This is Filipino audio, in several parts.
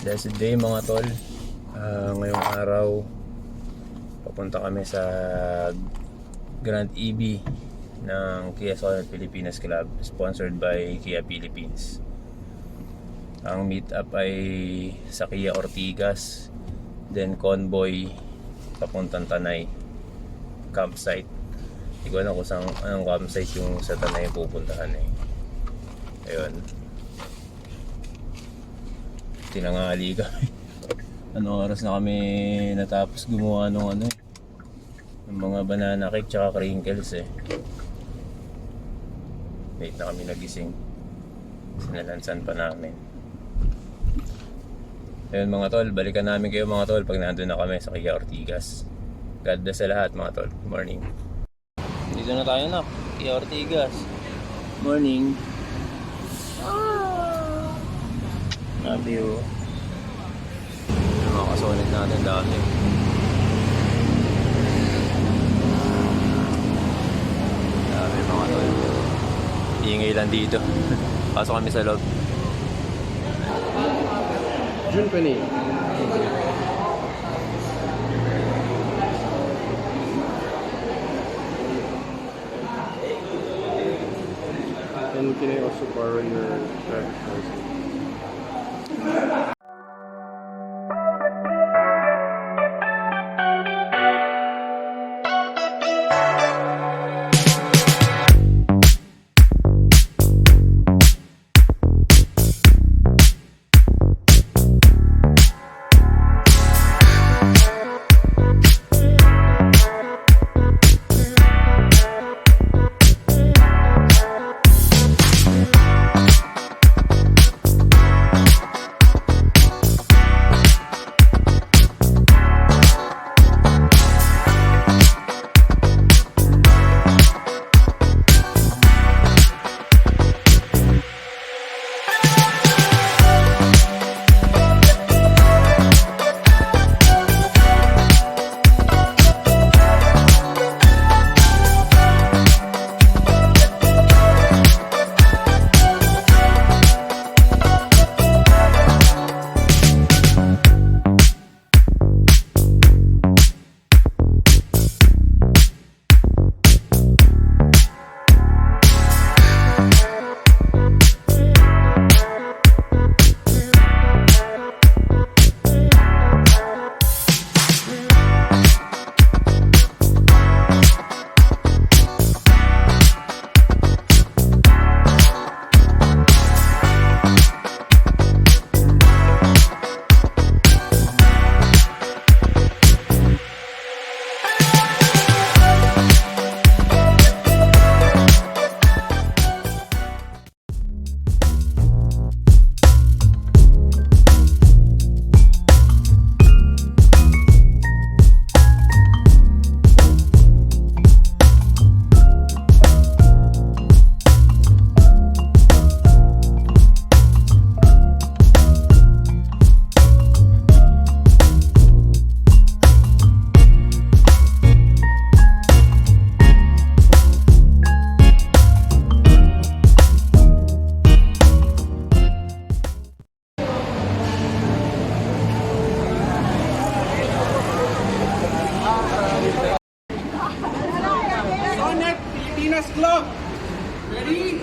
Blessed day mga tol. Ngayong araw papunta kami sa Grand EB ng Kia Sonet Pilipinas Club, sponsored by Kia Philippines. Ang meet up ay sa Kia Ortigas, then convoy papuntang Tanay campsite. Hindi ko alam kung saan, anong campsite yung sa Tanay pupuntahan eh. Ayun, tinanghali kami. Anong oras na kami natapos gumawa ng ng mga banana cake tsaka crinkles eh. Late na kami nagising. Sinalansan pa namin. Ayun mga tol, balikan namin kayo mga tol pag nandun na kami sa Kia Ortigas. God bless sa lahat mga tol. Good morning. Dito na tayo na, Kia Ortigas. Morning. Love you. Yung mga kasunod natin dati. Dami mga tol. Iingay lang dito. Pasok kami sa loob. June 28. And can I also borrow your driver's license? Sonet Pilipinas Club. Ready?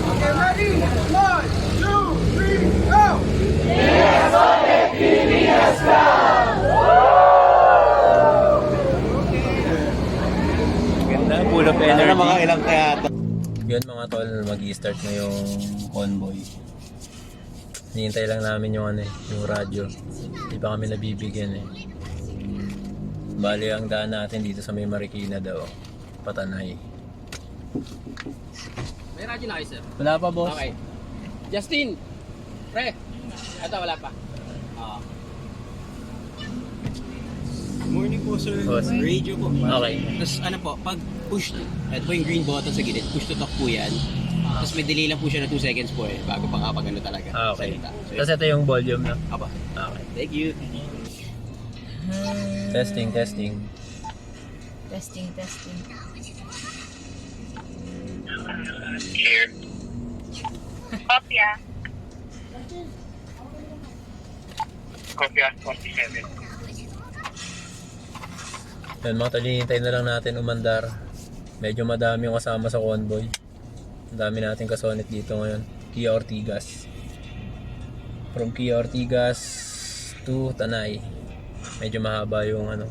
Okay, ready? 1, 2, 3, go! Sonet Pilipinas Club. Ganda, full of energy. Mga ilang teatro. Yan mga tol, mag-i-start na yung convoy. Hinihintay lang namin yung yung radyo. Hindi pa kami nabibigyan eh. Bali ang daan natin dito sa may Marikina daw, Patanay. May radyo na kayo, sir? Wala pa boss. Okay. Justin! Pre! Ito, wala pa. Morning po, sir. Boss. Radio po. Okay. Tapos ano po, pag push, ito po yung green button sa gilid, push to talk po yan. Tapos may delay lang po siya na 2 seconds po eh, bago pa kapag ano talaga. Okay. Salita. So, Tapos ito yung volume na. apa. Okay. Thank you. Testing. Testing. Clear. Kopya. Kopya 27. Yan mga tol, hinihintay na lang natin umandar. Medyo madami yung kasama sa convoy. Ang dami natin kasonit dito ngayon. Kia Ortigas. From Kia Ortigas to Tanay. Medyo mahaba yung ano.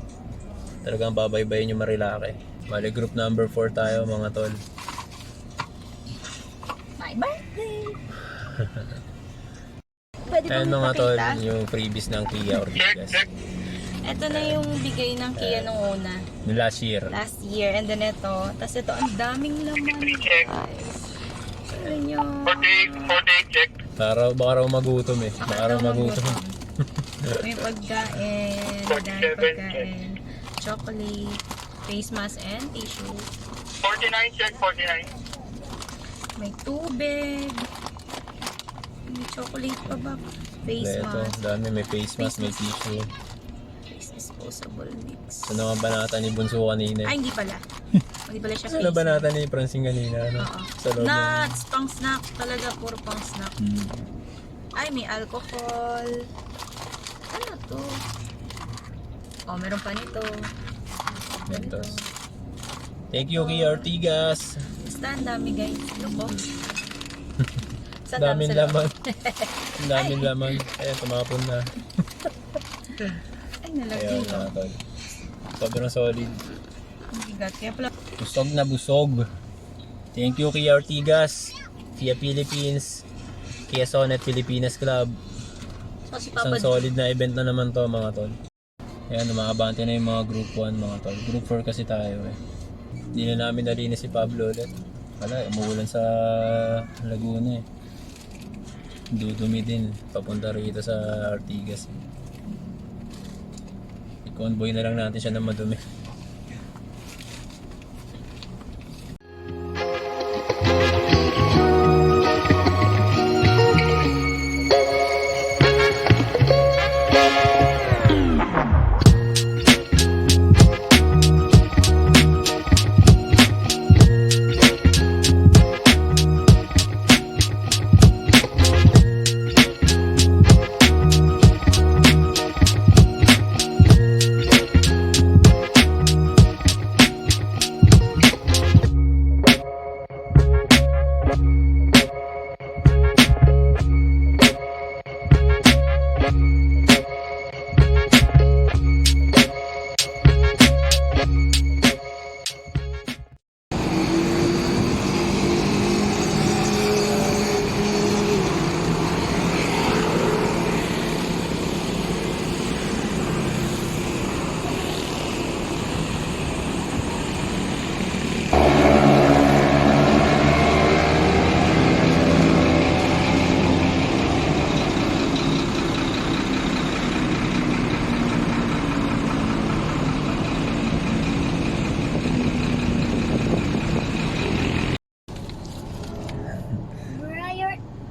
Talagang babaybayin yung Marilake. Bali group number 4 tayo mga tol. My birthday! Pwede Ayan bang mga tol, ipakita? yung freebies ng Kia Ortigas. Ito na yung bigay ng Kia nung una. Yung last year. Last year. And then ito. Tapos ito, ang daming laman, guys. Tignan nyo. 48 check. Baka raw magutom eh. Baka raw magutom. May pagkain. Dahil pagkain. Chocolate. Face mask and tissue. 49 check, 49. May tubig. May chocolate pa ba? Face Ito, mask. dami. May face mask, may tissue. Face disposable mix. Ito naman banata ni Bunso kanina. Ay, hindi pala. Hindi pala siya Ano face banata ni Francine kanina? Ano? Oo. Sa loob. Nuts, pang snack. Talaga, puro pang snack. Hmm. Ay, may alcohol. Ano to? Oh, meron pa nito. Mentos. Thank you, Kia Ortigas. Basta, ang dami guys. Loko. Sa Daming sa loob. laman. Ang daming laman. Ayan, tumapon na. Ay, nalagay Ayan, yun. mga tol. Sobrang solid. Ang bigat. Kaya pala, Busog na busog. Thank you, Kia Ortigas. Kia Philippines. Kia Sonet Pilipinas Club. so si Isang Papa solid na event na naman to mga tol. Ayan, umakabante na yung mga group 1 mga tol. Group 4 kasi tayo eh. Hindi na namin nalinis si Pablo ulit. Wala, umuulan sa Laguna eh. Dudumi din. Papunta rito sa Ortigas. I-convoy na lang natin siya ng madumi.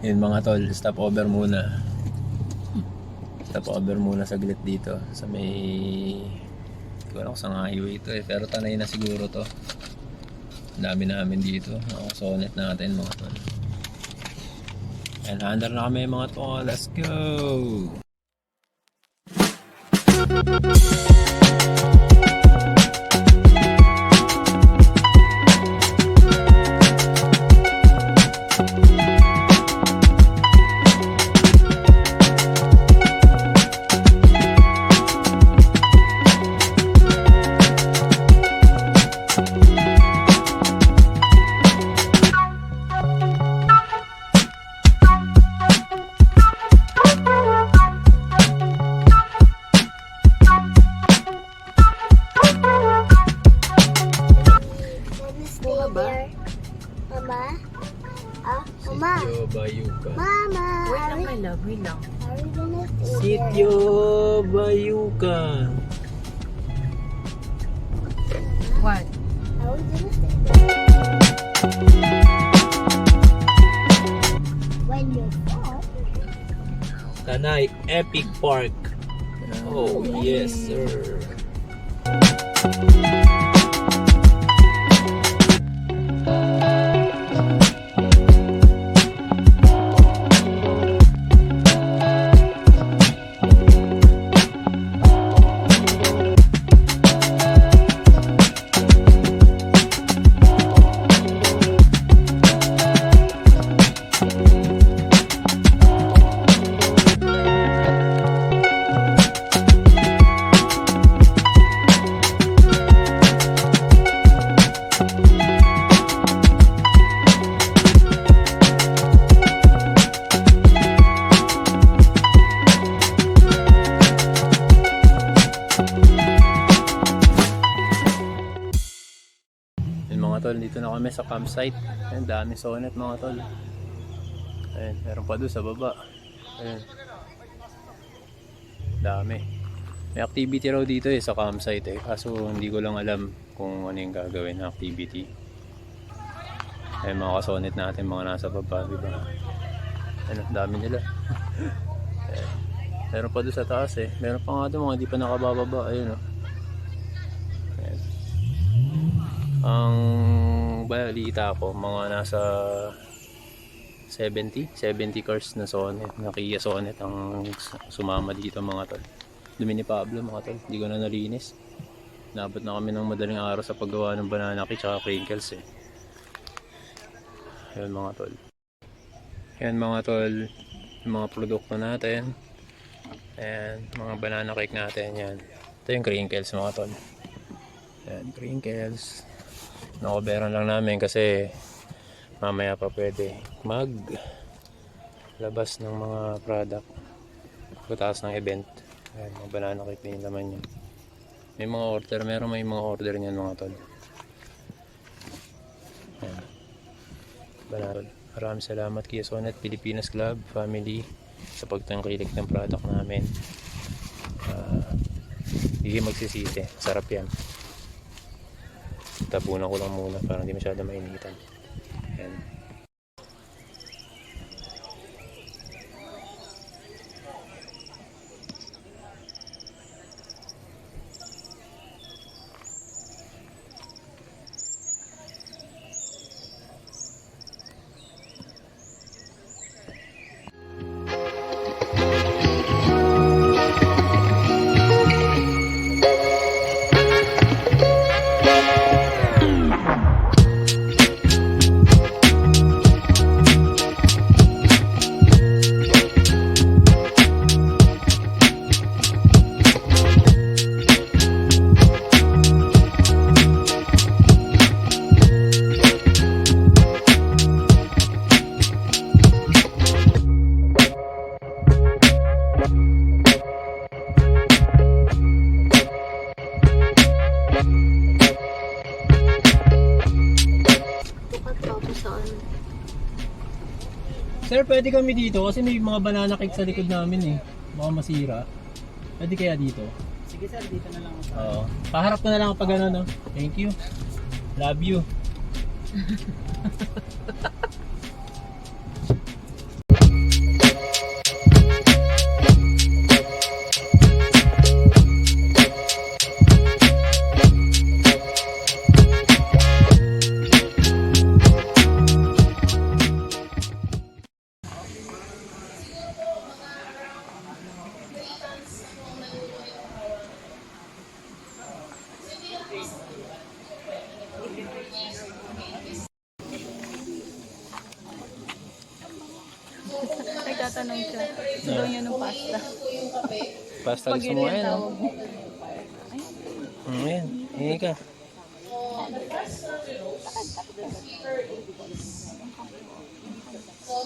Yun mga tol, stop over muna. Stop over muna saglit dito sa may... Hindi ko alam kung saan highway ito eh, pero tanay na siguro to. Ang dami namin dito. Sonet natin mga tol. And under na kami mga tol, let's go! Mama? Mama? Sitio Bayuka. Mama? wait lang my love, wait lang. Are we gonna stay there? Sitio Bayuka. What? Are we gonna stay there? When you're fall, Tanay Epic Park. Oh, yes sir. tol, dito na kami sa campsite. Ayan, daming Sonet mga tol. Ayan, meron pa doon sa baba. Ayan. Dami. May activity raw dito sa campsite kaso hindi ko lang alam kung ano yung gagawin na activity. Ayan, mga kasonet natin, mga nasa baba, diba? Ano, dami nila. Ayan. Meron pa doon sa taas Meron pa nga doon mga di pa nakabababa. Ayun Ayan. Ang balita ko, mga nasa 70 cars na Sonet, na Kia Sonet ang sumama dito mga tol. Dumi ni Pablo mga tol, hindi ko na nalinis. Nabot na kami ng madaling araw sa paggawa ng banana cake tsaka crinkles Ayan mga tol. Ayan mga tol, yung mga produkto natin. Ayan, mga banana cake natin yan. Ito yung crinkles mga tol. Ayan, crinkles. Nakoberan lang namin kasi mamaya pa pwede mag labas ng mga product pagkatapos ng event. Ayan, mga banana cake din yung laman yun. May mga order, may mga order niyan mga tol. Ayan. Banana. Maraming salamat Kia Sonet Pilipinas Club family sa pagtangkilik ng product namin. Hindi magsisisi, sarap yan. Tapunan ko lang muna para hindi masyado mainitan. Ayan. Sir, pwede kami dito kasi may mga banana cake sa likod namin baka masira. Pwede kaya dito? Sige sir, dito na lang ako. Oo. Paharap ko na lang pag ano, no? Thank you. Love you. Nagtatanong siya. Gusto daw niya ng pasta. Pasta gusto mo Spaghetti ang tawag mo. Ayan, hingi ka.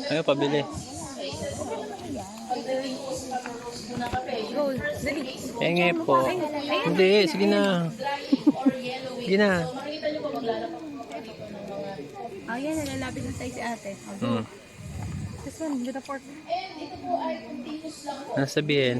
Ayaw, pabili. Go, dali. Hingi po. Hindi, sige na. Sige na. Yan, nalalapit na tayo si ate. Go. This one, with the pork. Ano sabihin?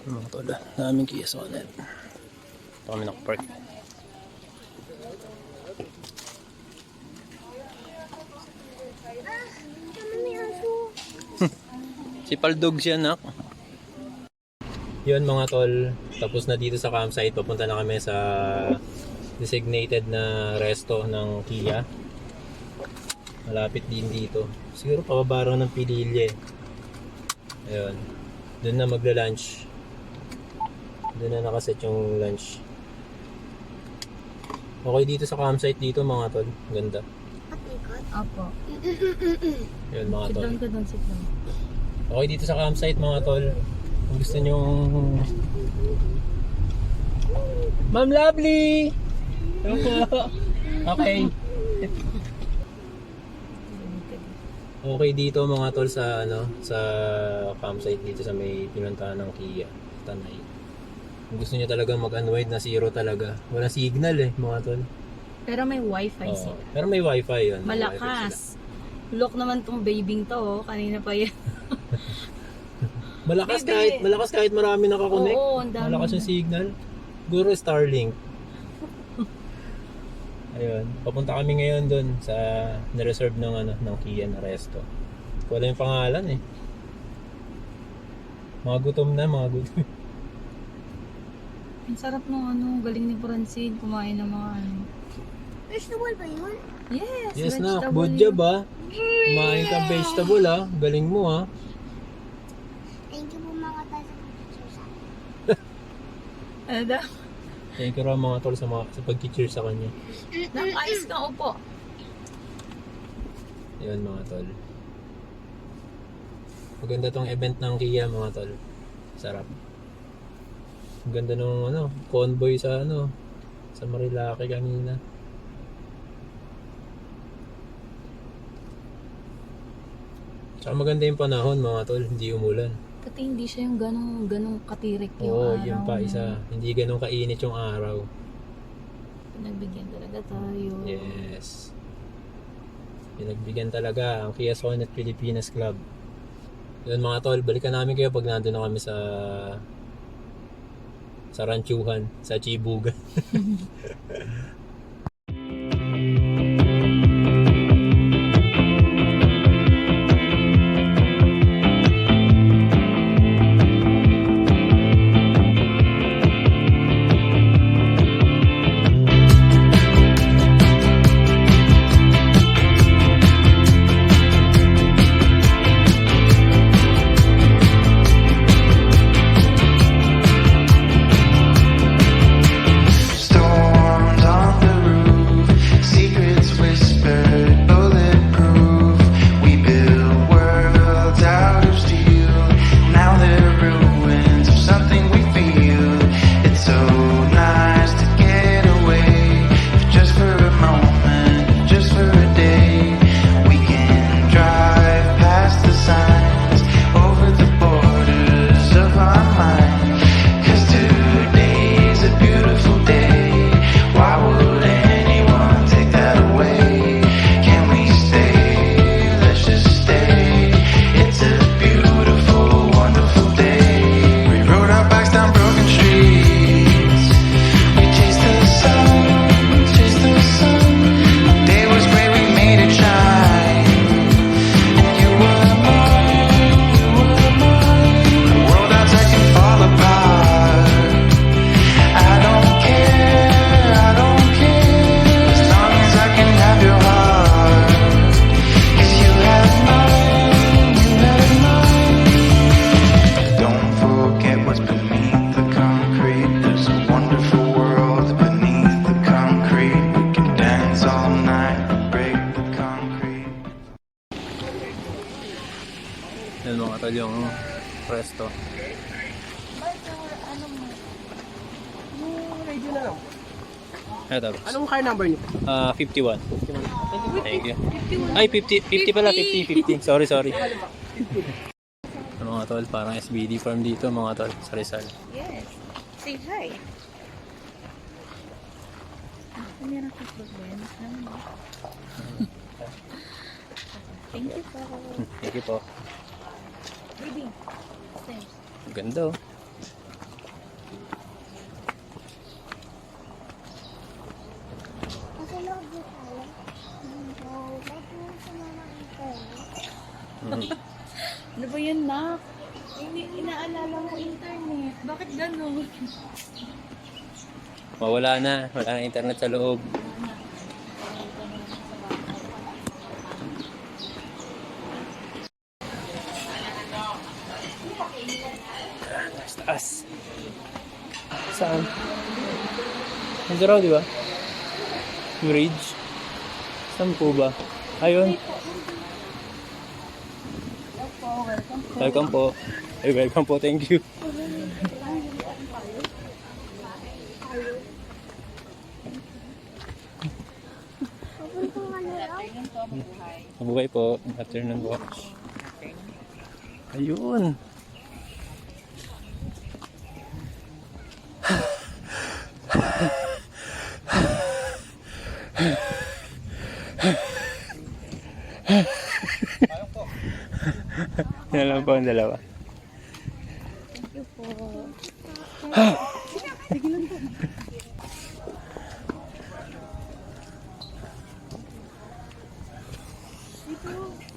Mga tol, daming Kia Sonet. Ito kami nakapark. Si Paldog siya, nak. Yun mga tol, tapos na dito sa campsite. Papunta na kami sa designated na resto ng Kia. Malapit din dito. Siguro pababa raw ng Pililye. Ayun. Doon na magla-lunch. Doon na nakaset yung lunch. Okay dito sa campsite dito mga tol. Ganda. Opo. Yun mga Sit tol. down ka doon, sit down. Okay dito sa campsite mga tol. Kung gusto nyo... Ma'am Lovely! Opo. Okay. Okay dito mga tol sa sa campsite dito sa may pinuntahan ng Kia, Tanay. Kung gusto niyo talaga mag-unwind na zero talaga. Wala signal mga tol. Pero may wifi Oo. sila. Pero may wifi yun. May wifi sila. Malakas. Look naman tong babing to, oh. Kanina pa yan. Malakas kahit marami nakakonect. Oo, ang dami. Malakas yung signal. Guro Starlink. Ayun, papunta kami ngayon doon sa na-reserve ng Kia na resto. Wala yung pangalan Mga gutom. Ang sarap ng galing ni Francine kumain ng mga Vegetable ba yun? Yes, Yes na, vegetable good yun. job Kumain kang vegetable Galing mo Thank you po mga tayo sa picture sa akin. Ano daw? Thank you raw mga tol sa pag-cheer sa kanya. Nang-ayos ka, upo. Ayun mga tol. Maganda tong event ng Kia mga tol. Sarap. Ang ganda nung convoy sa sa Marilaki kanina. Tsaka maganda yung panahon mga tol, hindi umulan. Pati hindi siya yung ganong katirik yung Oo, araw. yun pa isa. Hindi ganun kainit yung araw. Pinagbigyan talaga tayo. Yes. Pinagbigyan talaga ang Kia Sonet Pilipinas Club. Yun mga tol, balikan namin kayo pag nandun na kami sa Ranchuhan, sa Chibugan. Storms on the roof, secrets whispered, bulletproof. We built worlds out of steel. Now they're ruins of something we feel. It's so nice to get away, just for a moment, just for a day. We can drive past the signs, over the borders of our mind. 'Cause today's a beautiful day. Why would anyone take that away? Can we stay? Let's just stay. It's a beautiful, wonderful day. We rode our bikes down broken streets. We chased the sun, chased the sun. The day was great, we made it shine. And you were mine, you were mine. The world outside can fall apart. I don't care, as long as I can have your heart. 'Cause you have mine, you have mine. Don't forget what's beneath the concrete. There's a wonderful world beneath the concrete. We can dance all night, break the concrete. Yan mga tol yung presto. Ito. Anong car number niyo? 51. Thank you. Ay, 50 pala. 50. Sorry. Mga tol, parang SBD farm dito mga tol, sa Rizal. Yes. Say hi. Meron ka problema. Thank you po. Thank you po. Baby. Stairs. Ganda Kasi loob mo tayo. Ba't mo sa mga internet? Ano ba yan, Nak? Inaalala mo internet. Bakit gano'n? Wala na internet sa loob. Taas. Saan? Nandito raw, di ba? Bridge. Saan po ba? Ayun. Welcome po. Ay, welcome po. Thank you. Afternoon po, mabuhay. Mabuhay po. Afternoon po. Ayun. Yan lang po ang dalawa. Thank you po.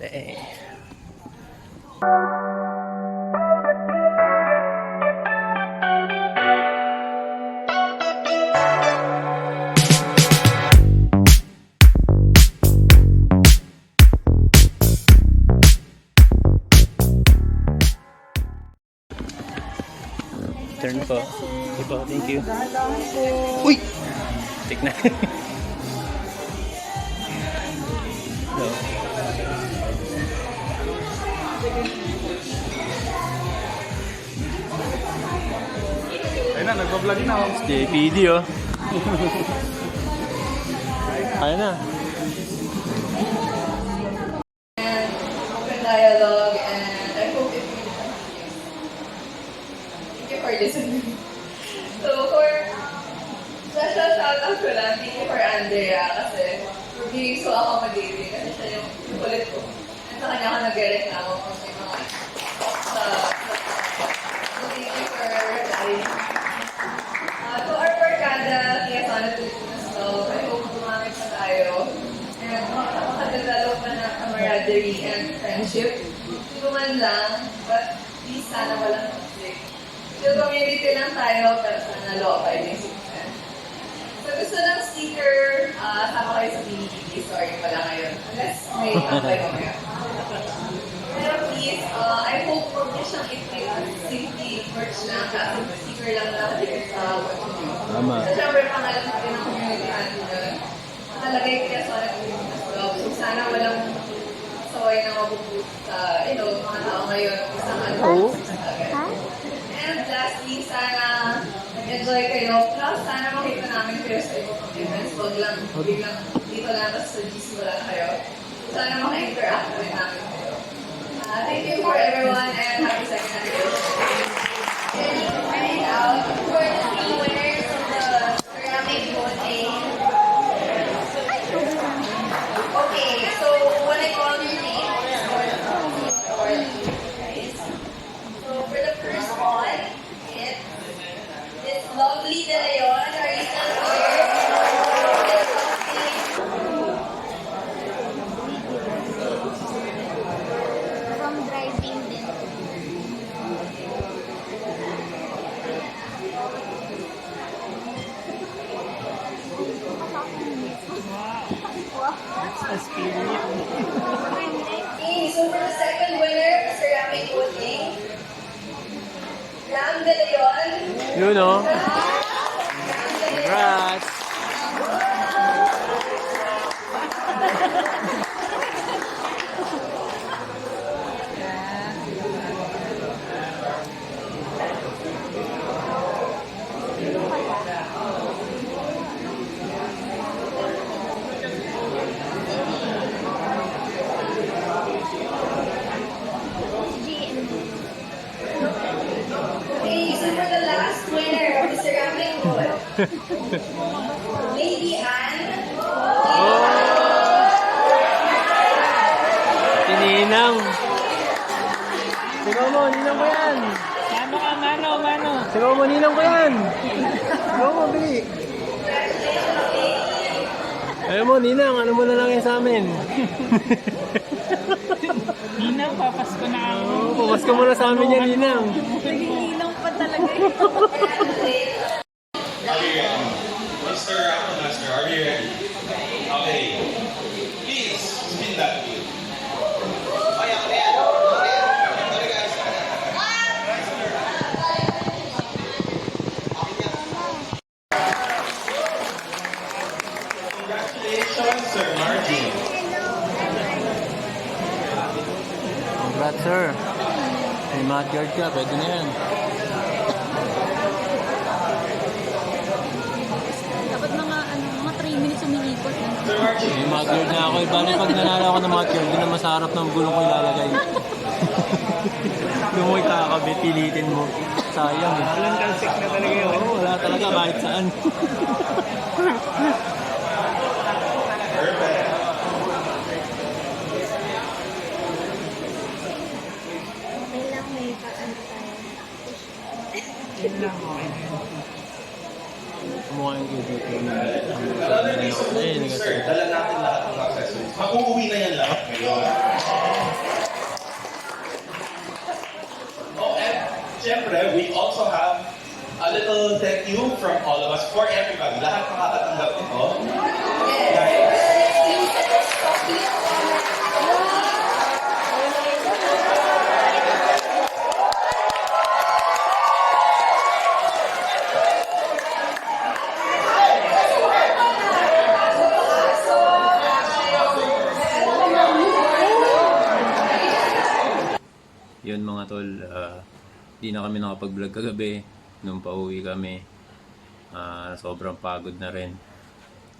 Eh. Turn po. Ito, thank you. Uy! Tik na. No. Ayun na, nagpa-vlog na ako. JPD oh. Kaya na. Open dialogue, and I hope it will thank you for listening. So for special shout out ko lang, thank you for Andrea kasi for being so accommodating kasi siya yung kulit ko. At sa kanya ako nag-reklamo kung may mga so thank you for replying. To our barkada, kaya sana Pilipinas Love, I hope gumamit pa tayo. And makadevelop pa ng camaraderie and friendship. Hindi man lang, but please sana walang conflict. So community lang tayo, pero sana law-abiding citizen. So gusto ng sticker, sama kayo sa BBB, sorry pala ngayon. Unless may apply ko ngayon. Pero please, I hope huwag niya siyang simply merch lang, kasi sticker lang nakadikit sa watch niyo. Tama. So syempre, pangalan natin ng community natin yun. Nakalagay kaya sa Pilipinas Love. So sana walang saway na mabubuti sa, mga tao ngayon. Isang ano. And lastly, sana nag-enjoy kayo. Plus, sana makita namin kayo sa ibang events. Huwag lang, biglang dito lang sa GC wala na kayo. Sana maka-interact rin namin kayo. Thank you for everyone and happy second anniversary. And right out for the three winners of the ceramic voting. Okay, so when I call your name, so for the first one, it's lovely De Leon. Are you still here? From driving din. Okay, so for the second winner, ceramic voting, Ram De Leon. Yun oh. Ram De Leon. Congrats! Okay, so for the last winner of the ceramic vote, Lady Anne. Sininang. Sigaw mo, ninang ko yan. Mano. Sigaw mo, ninang ko yan. Sigaw mo, bili. Ayaw mo, ninang, ano mo na lang yan sa amin. Ninang, papasko na ako. Oo, papasko mo na sa amin yan, ninang. Nagigilang pa talaga yun. Mr. Master, are you ready? Okay. Please, spin that wheel. Congratulations, Sir Martin. Congrats, sir. May mudguard ka, pwede na yan. Dapat mga 3 minutes umilipot. Sir Martin. May mudguard na ako. Bali pag nanalo ako ng mudguard, doon naman sa harap ng gulong ko ilalagay. Doon mo ikakabit, pilitin mo. Sayang eh. Walang talsik na talaga yun. Oo, wala talaga kahit saan. Okay lang, may paano tayo. Mukha yung good. Ayun, sir, dala natin lahat ng accessories. Mag-uuwi na yan lahat ngayon. Oh, and syempre, we also have a little thank you from all of us for everybody. Lahat makakatanggap nito. Yun mga tol, di na kami nakapag-vlog kagabi nung pauwi kami. Sobrang pagod na rin.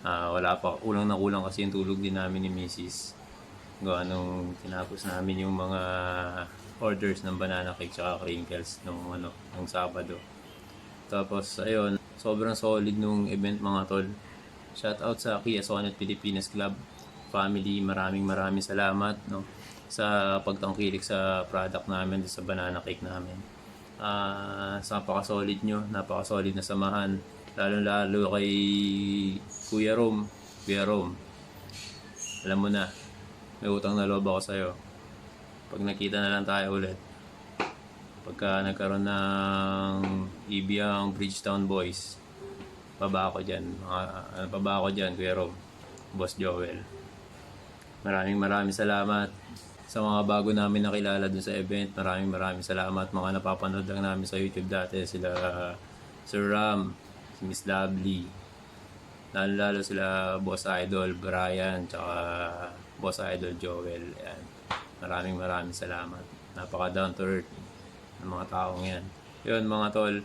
Wala pa, kulang na kulang kasi yung tulog din namin ni Mrs. Gawa nung tinapos namin yung mga orders ng banana cake tsaka crinkles nung Sabado. Tapos ayun, sobrang solid nung event mga tol. Shout out sa Kia Sonet Pilipinas Club family, maraming salamat sa pagtangkilik sa product namin, sa banana cake namin. Napaka-solid nyo, napaka-solid na samahan, lalo kay Kuya Rom. Alam mo na, may utang na loob ako sa'yo. Pag nakita na lang tayo ulit, pagka nagkaroon ng EB ang Bridgetown Boys, baba ako dyan, Kuya Rom, Boss Joel. Maraming salamat sa mga bago namin nakilala dun sa event. Maraming salamat. Mga napapanood lang namin sa YouTube dati, sila Sir Ram, si Miss Lovely, lalo sila Boss Idol Brian, tsaka Boss Idol Joel. Ayan. Maraming salamat. Napaka down to earth ng mga taong yan. Yun mga tol,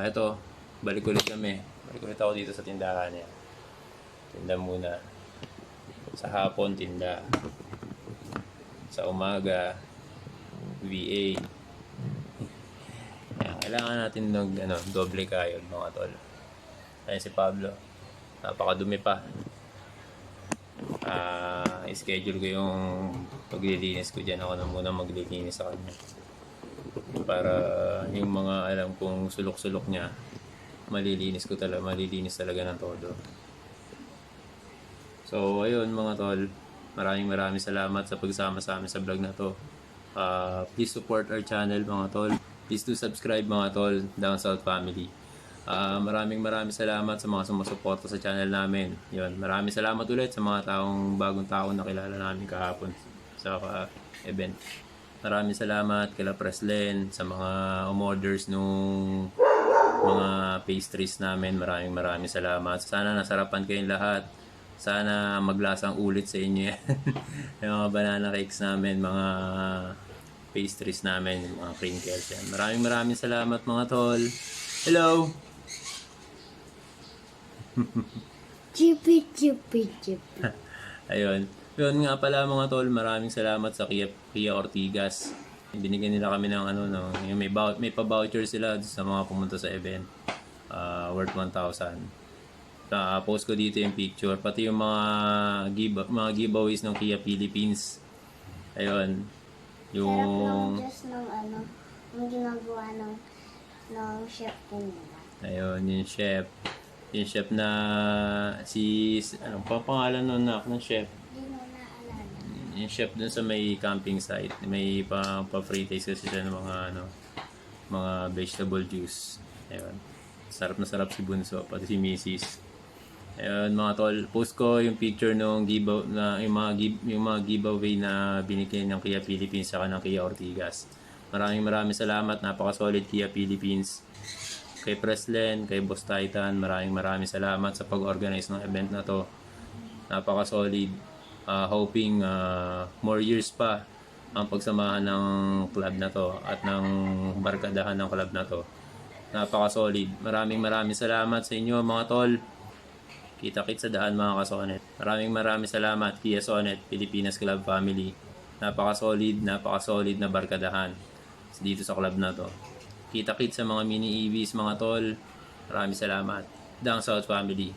eto, balik ulit ako dito sa tindahan niya. Tinda muna. Sa hapon, tinda. Sa umaga, VA. Ayan, kailangan natin doble kayod mga tol. Ayan si Pablo. Napakadumi pa. I-schedule ko yung paglilinis ko dyan. Ako na muna maglilinis sa kanya. Para yung mga alam kong sulok-sulok niya, malilinis talaga ng todo. So ayun mga tol, maraming salamat sa pagsama sa amin sa vlog na to. Please support our channel mga tol. Please do subscribe mga tol, Down South family. Maraming salamat sa mga sumusuporta sa channel namin. Yun, maraming salamat ulit sa mga bagong tao na kilala namin kahapon sa event. Maraming salamat kila Preslen sa mga umorders nung mga pastries namin. Maraming salamat. Sana nasarapan kayong lahat. Sana maglasang ulit sa inyo yan. Yung mga banana cakes namin, mga pastries namin, yung mga crinkles yan. Maraming salamat mga tol. Hello! Chippy. Ayun. Yun nga pala mga tol, maraming salamat sa Kia Ortigas. Binigyan nila kami ng yung may pa-voucher sila sa mga pumunta sa event. Worth 1,000. Post ko dito yung picture, pati yung mga giveaways ng Kia Philippines. Ayun. Yung Just yung ginagawa ng chef po nila. ayun, yung chef na anong pangalan nun ng chef? Hindi mo naalala. Yung chef dun sa may camping site, may pa-free taste kasi siya ng mga vegetable juice. Ayun. Sarap na sarap si Bunso, pati si Mrs. Ayun mga tol, post ko yung picture nung yung mga giveaway na binigyan ng Kia Philippines sa ng Kia Ortigas. Maraming salamat, napaka-solid Kia Philippines. Kay Preslen, kay Boss Titan, maraming salamat sa pag-organize ng event na to. Napaka-solid. Hoping more years pa ang pagsamahan ng club na to at ng barkadahan ng club na to. Napaka-solid. Maraming salamat sa inyo mga tol. Kita-kit sa daan mga kasonet. Maraming salamat Kia Sonet Pilipinas Club family. Napaka-solid na barkadahan dito sa club na to. Kita-kit sa mga mini EVs mga tol. Maraming salamat. Dang South family.